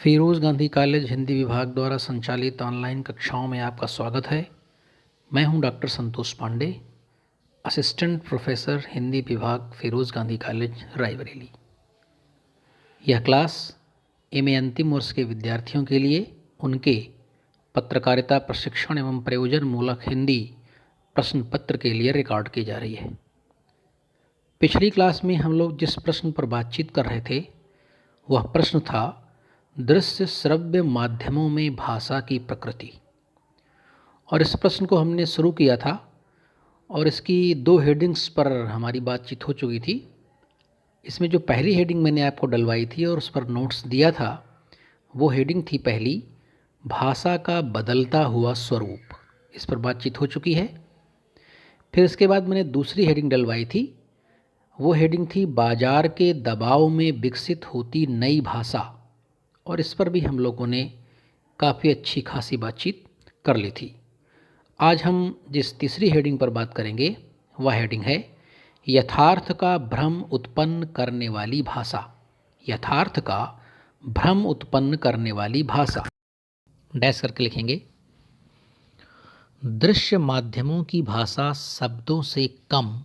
Firoz Gandhi college Hindi विभाग द्वारा संचालित ऑनलाइन कक्षाओं में आपका स्वागत है। मैं हूं doctor Santosh Pandey, assistant professor Hindi विभाग फिरोज़ गांधी कॉलेज रायबरेली। यह क्लास एमए अंतिम वर्ष के विद्यार्थियों के लिए उनके पत्रकारिता प्रशिक्षण एवं प्रयोजन मूलक हिंदी प्रश्न पत्र के लिए रिकॉर्ड की जा रही है। पिछली क्लास में हम लोग जिस प्रश्न पर बातचीत कर रहे थे वह प्रश्न था दृश्य श्रव्य माध्यमों में भाषा की प्रकृति। और इस प्रश्न को हमने शुरू किया था और इसकी 2 हेडिंग्स पर हमारी बातचीत हो चुकी थी। इसमें जो पहली हेडिंग मैंने आपको डलवाई थी और उस पर नोट्स दिया था वो हेडिंग थी पहली, भाषा का बदलता हुआ स्वरूप। इस पर बातचीत हो चुकी है। फिर इसके बाद मैंने दूसरी हेडिंग डलवाई थी, वो हेडिंग थी बाजार के दबाव में विकसित होती नई भाषा, और इस पर भी हम लोगों ने काफ़ी अच्छी खासी बातचीत कर ली थी। आज हम जिस तीसरी हेडिंग पर बात करेंगे वह हेडिंग है यथार्थ का भ्रम उत्पन्न करने वाली भाषा। यथार्थ का भ्रम उत्पन्न करने वाली भाषा। डैश करके लिखेंगे, दृश्य माध्यमों की भाषा शब्दों से कम,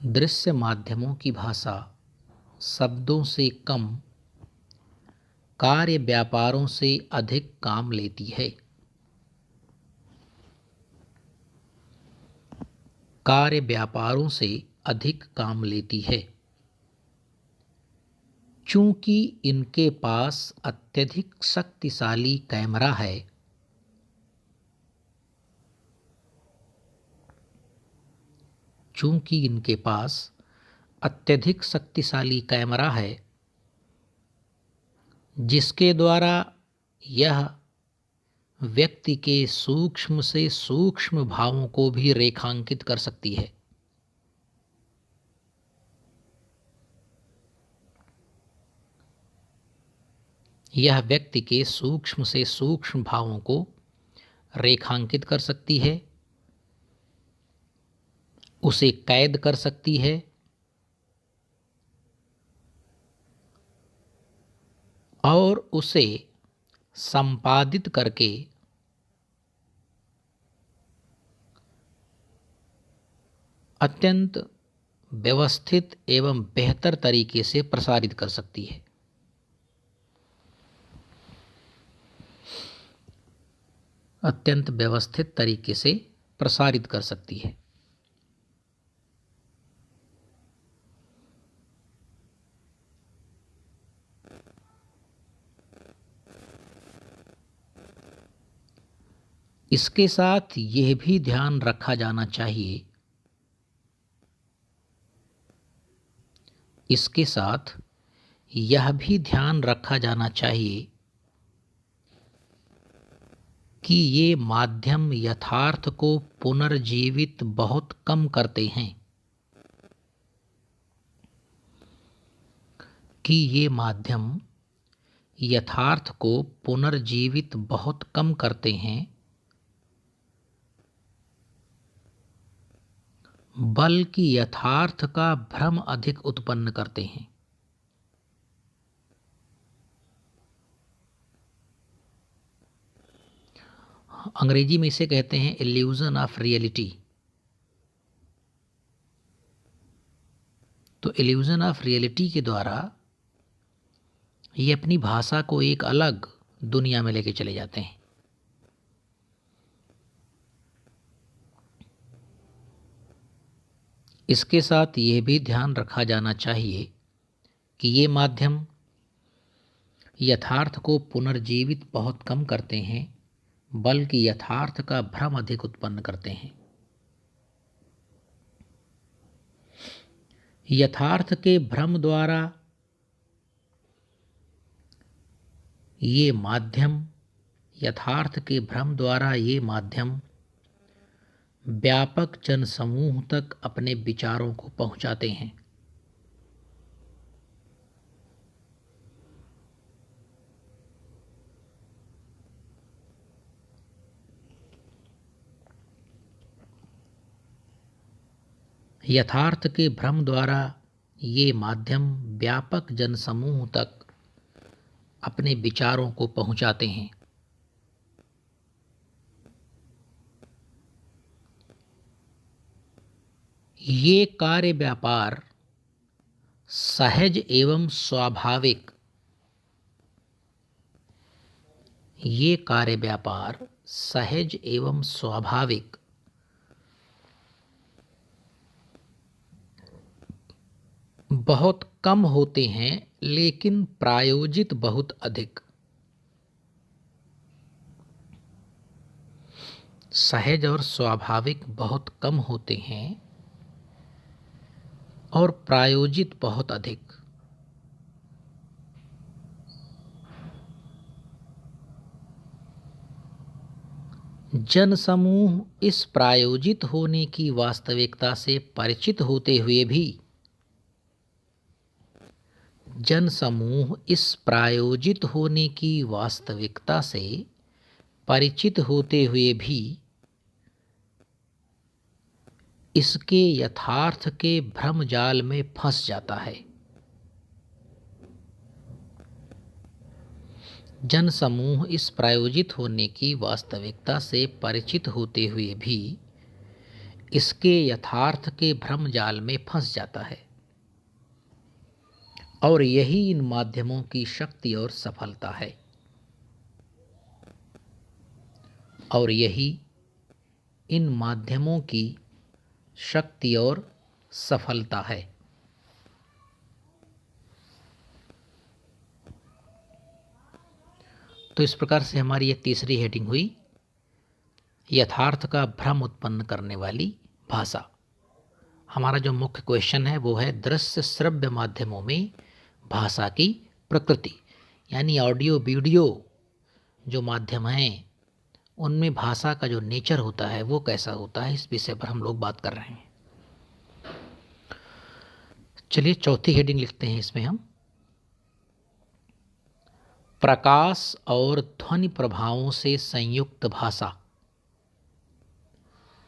दृश्य माध्यमों की भाषा शब्दों से कम कार्य व्यापारों से अधिक काम लेती है। कार्य व्यापारों से अधिक काम लेती है चूंकि इनके पास अत्यधिक शक्तिशाली कैमरा है। चूंकि इनके पास अत्यधिक शक्तिशाली कैमरा है जिसके द्वारा यह व्यक्ति के सूक्ष्म से सूक्ष्म भावों को भी रेखांकित कर सकती है। यह व्यक्ति के सूक्ष्म से सूक्ष्म भावों को रेखांकित कर सकती है, उसे कैद कर सकती है और उसे संपादित करके अत्यंत व्यवस्थित एवं बेहतर तरीके से प्रसारित कर सकती है। अत्यंत व्यवस्थित तरीके से प्रसारित कर सकती है। इसके साथ यह भी ध्यान रखा जाना चाहिए, इसके साथ यह भी ध्यान रखा जाना चाहिए कि ये माध्यम यथार्थ को पुनर्जीवित बहुत कम करते हैं। कि ये माध्यम यथार्थ को पुनर्जीवित बहुत कम करते हैं, बल्कि यथार्थ का भ्रम अधिक उत्पन्न करते हैं। अंग्रेजी में इसे कहते हैं इल्यूजन ऑफ रियलिटी। तो इल्यूजन ऑफ रियलिटी के द्वारा ये अपनी भाषा को एक अलग दुनिया में लेके चले जाते हैं। इसके साथ यह भी ध्यान रखा जाना चाहिए कि ये माध्यम यथार्थ को पुनर्जीवित बहुत कम करते हैं, बल्कि यथार्थ का भ्रम अधिक उत्पन्न करते हैं। यथार्थ के भ्रम द्वारा ये माध्यम, यथार्थ के भ्रम द्वारा ये माध्यम व्यापक जनसमूह तक अपने विचारों को पहुंचाते हैं। यथार्थ के भ्रम द्वारा ये माध्यम व्यापक जनसमूह तक अपने विचारों को पहुंचाते हैं। ये कार्य व्यापार सहज एवं स्वाभाविक, ये कार्य व्यापार सहज एवं स्वाभाविक बहुत कम होते हैं, लेकिन प्रायोजित बहुत अधिक। सहज और स्वाभाविक बहुत कम होते हैं और प्रायोजित बहुत अधिक। जनसमूह इस प्रायोजित होने की वास्तविकता से परिचित होते हुए भी, जनसमूह इस प्रायोजित होने की वास्तविकता से परिचित होते हुए भी इसके यथार्थ के भ्रमजाल में फंस जाता है। जनसमूह इस प्रायोजित होने की वास्तविकता से परिचित होते हुए भी इसके यथार्थ के भ्रमजाल में फंस जाता है, और यही इन माध्यमों की शक्ति और सफलता है, और यही इन माध्यमों की शक्ति और सफलता है। तो इस प्रकार से हमारी यह तीसरी हेडिंग हुई, यथार्थ का भ्रम उत्पन्न करने वाली भाषा। हमारा जो मुख्य क्वेश्चन है वो है दृश्य श्रव्य माध्यमों में भाषा की प्रकृति, यानी ऑडियो वीडियो जो माध्यम हैं उनमें भाषा का जो नेचर होता है वो कैसा होता है, इस विषय पर हम लोग बात कर रहे हैं। चलिए चौथी हेडिंग लिखते हैं इसमें हम, प्रकाश और ध्वनि प्रभावों से संयुक्त भाषा।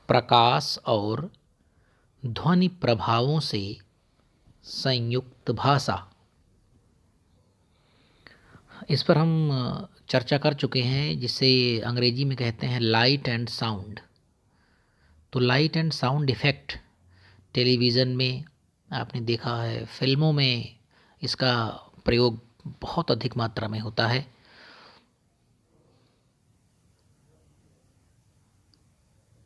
प्रकाश और ध्वनि प्रभावों से संयुक्त भाषा, इस पर हम चर्चा कर चुके हैं, जिसे अंग्रेजी में कहते हैं लाइट एंड साउंड। तो light and sound effect television में आपने देखा है, फिल्मों में इसका प्रयोग बहुत अधिक मात्रा में होता है।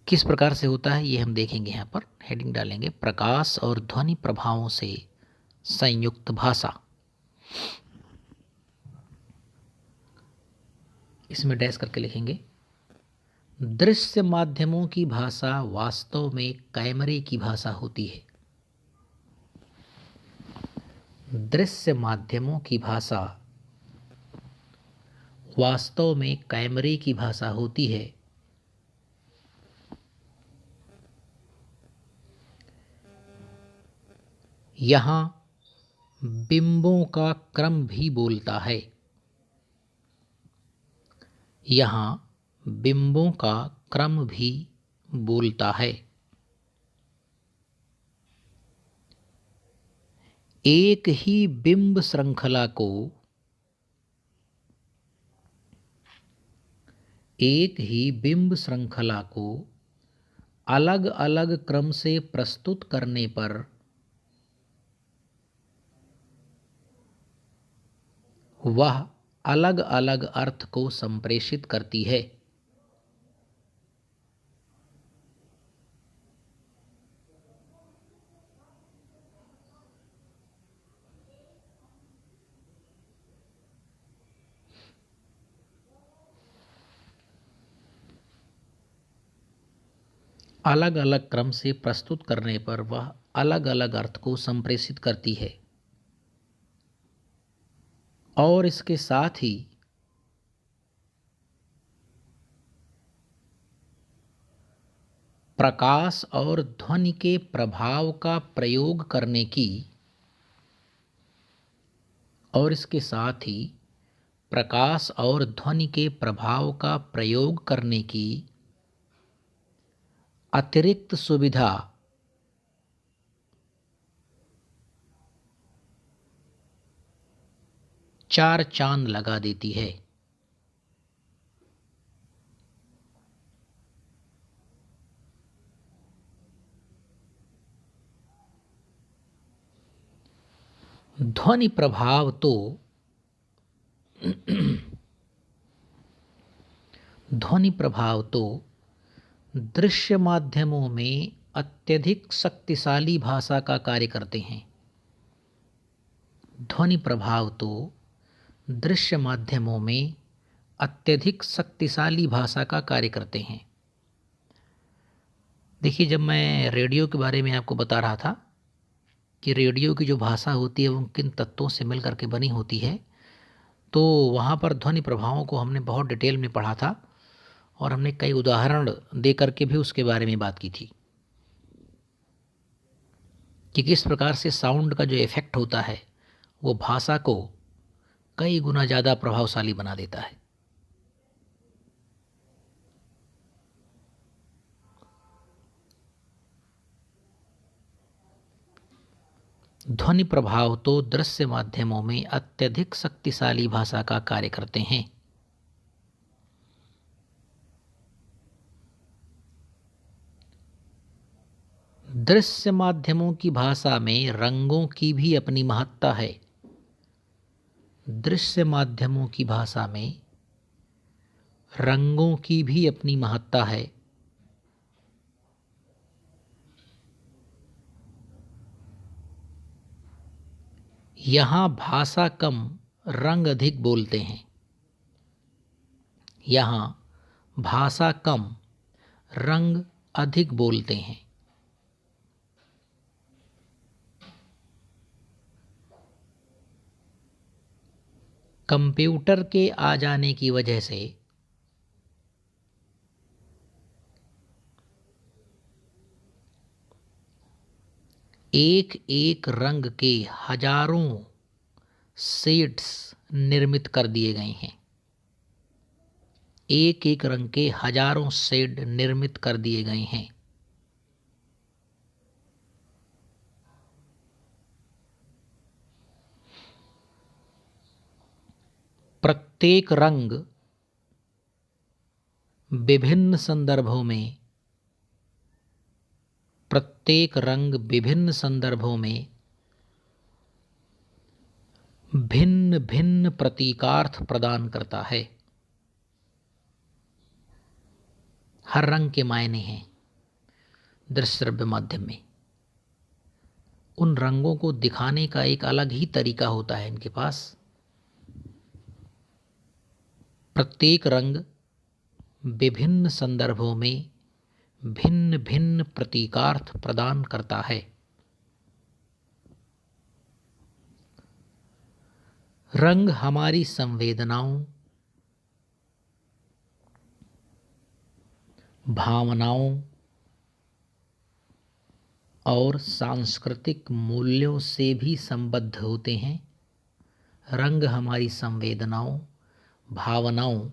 किस प्रकार से होता है ये हम देखेंगे, यहाँ पर हेडिंग डालेंगे, प्रकाश और ध्वनि प्रभावों से संयुक्त भाषा। इसमें डैश करके लिखेंगे, दृश्य माध्यमों की भाषा वास्तव में कैमरे की भाषा होती है। दृश्य माध्यमों की भाषा वास्तव में कैमरे की भाषा होती है। यहाँ बिंबों का क्रम भी बोलता है। यहाँ बिंबों का क्रम भी बोलता है। एक ही बिंब श्रृंखला को, एक ही बिंब श्रृंखला को अलग अलग क्रम से प्रस्तुत करने पर वह अलग अलग अर्थ को संप्रेषित करती है। अलग अलग क्रम से प्रस्तुत करने पर वह अलग अलग अर्थ को संप्रेषित करती है, और इसके साथ ही प्रकाश और ध्वनि के प्रभाव का प्रयोग करने की, और इसके साथ ही प्रकाश और ध्वनि के प्रभाव का प्रयोग करने की अतिरिक्त सुविधा चार चांद लगा देती है। ध्वनि प्रभाव तो ध्वनि प्रभाव तो दृश्य माध्यमों में अत्यधिक शक्तिशाली भाषा का कार्य करते हैं। ध्वनि प्रभाव तो दृश्य माध्यमों में अत्यधिक शक्तिशाली भाषा का कार्य करते हैं। देखिए, जब मैं रेडियो के बारे में आपको बता रहा था कि रेडियो की जो भाषा होती है वो किन तत्वों से मिल करके बनी होती है, तो वहाँ पर ध्वनि प्रभावों को हमने बहुत डिटेल में पढ़ा था और हमने कई उदाहरण दे करके भी उसके बारे में बात की थी कि किस प्रकार से साउंड का जो इफ़ेक्ट होता है वो भाषा को कई गुना ज़्यादा प्रभावशाली बना देता है। ध्वनि प्रभाव तो दृश्य माध्यमों में अत्यधिक शक्तिशाली भाषा का कार्य करते हैं। दृश्य माध्यमों की भाषा में रंगों की भी अपनी महत्ता है। दृश्य माध्यमों की भाषा में रंगों की भी अपनी महत्ता है। यहाँ भाषा कम, रंग अधिक बोलते हैं। यहाँ भाषा कम, रंग अधिक बोलते हैं। कंप्यूटर के आ जाने की वजह से एक एक रंग के हजारों शेड्स निर्मित कर दिए गए हैं। एक एक रंग के हजारों शेड निर्मित कर दिए गए हैं। प्रत्येक रंग विभिन्न संदर्भों में भिन्न भिन्न प्रतीकार्थ प्रदान करता है। हर रंग के मायने हैं दृश्य श्रव्य माध्यम में। उन रंगों को दिखाने का एक अलग ही तरीका होता है इनके पास। प्रत्येक रंग विभिन्न संदर्भों में भिन्न भिन्न प्रतीकार्थ प्रदान करता है। रंग हमारी संवेदनाओं, भावनाओं और सांस्कृतिक मूल्यों से भी संबद्ध होते हैं। रंग हमारी संवेदनाओं, भावनाओं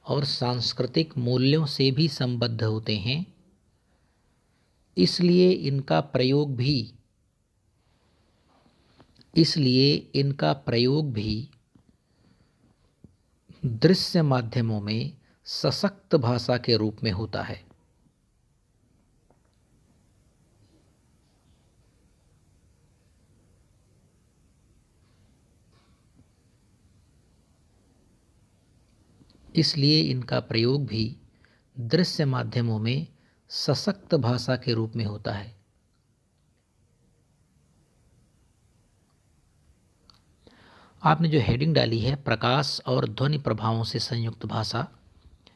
और सांस्कृतिक मूल्यों से भी संबद्ध होते हैं। इसलिए इनका प्रयोग भी दृश्य माध्यमों में सशक्त भाषा के रूप में होता है। इसलिए इनका प्रयोग भी दृश्य माध्यमों में सशक्त भाषा के रूप में होता है। आपने जो हेडिंग डाली है प्रकाश और ध्वनि प्रभावों से संयुक्त भाषा,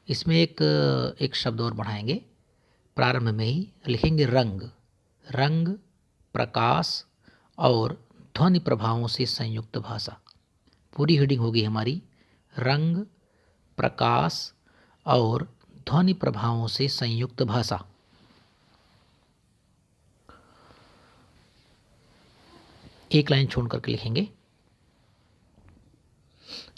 इसमें एक शब्द और बढ़ाएंगे। प्रारंभ में ही लिखेंगे रंग, प्रकाश और ध्वनि प्रभावों से संयुक्त भाषा। पूरी हेडिंग होगी हमारी रंग, प्रकाश और ध्वनि प्रभावों से संयुक्त भाषा। एक लाइन छोड़ करके लिखेंगे।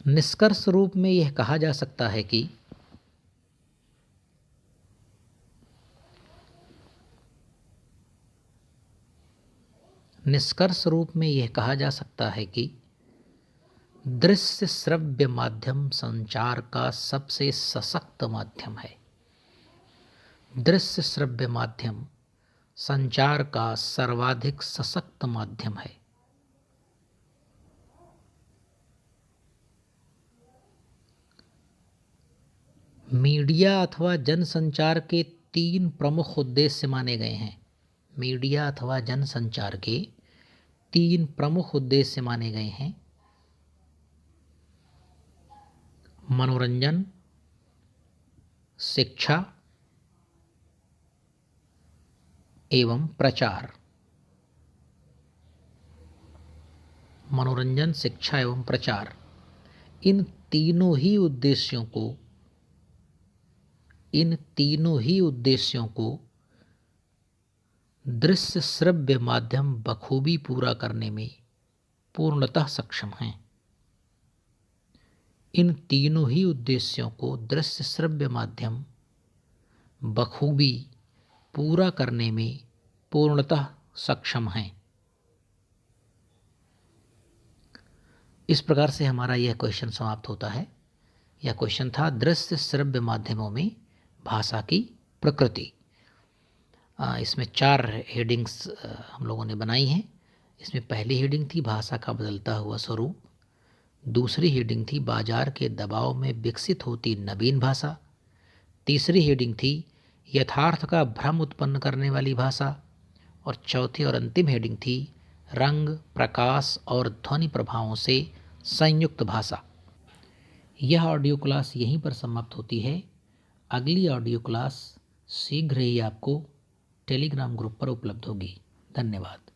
निष्कर्ष रूप में यह कहा जा सकता है कि दृश्य श्रव्य माध्यम संचार का सबसे सशक्त माध्यम है। दृश्य श्रव्य माध्यम संचार का सर्वाधिक सशक्त माध्यम है। मीडिया अथवा जनसंचार के 3 प्रमुख उद्देश्य माने गए हैं। मीडिया अथवा जनसंचार के 3 प्रमुख उद्देश्य माने गए हैं। मनोरंजन, शिक्षा एवं प्रचार। मनोरंजन, शिक्षा एवं प्रचार, इन तीनों ही उद्देश्यों को दृश्य श्रव्य माध्यम बखूबी पूरा करने में पूर्णतः सक्षम हैं। इन तीनों ही उद्देश्यों को दृश्य श्रव्य माध्यम बखूबी पूरा करने में पूर्णतः सक्षम हैं। इस प्रकार से हमारा यह क्वेश्चन समाप्त होता है। यह क्वेश्चन था दृश्य श्रव्य माध्यमों में भाषा की प्रकृति। इसमें 4 हेडिंग्स हम लोगों ने बनाई हैं। इसमें पहली हेडिंग थी भाषा का बदलता हुआ स्वरूप, दूसरी हेडिंग थी बाजार के दबाव में विकसित होती नवीन भाषा, तीसरी हेडिंग थी यथार्थ का भ्रम उत्पन्न करने वाली भाषा, और चौथी और अंतिम हेडिंग थी रंग, प्रकाश और ध्वनि प्रभावों से संयुक्त भाषा। यह ऑडियो क्लास यहीं पर समाप्त होती है। अगली ऑडियो क्लास शीघ्र ही आपको टेलीग्राम ग्रुप पर उपलब्ध होगी। धन्यवाद।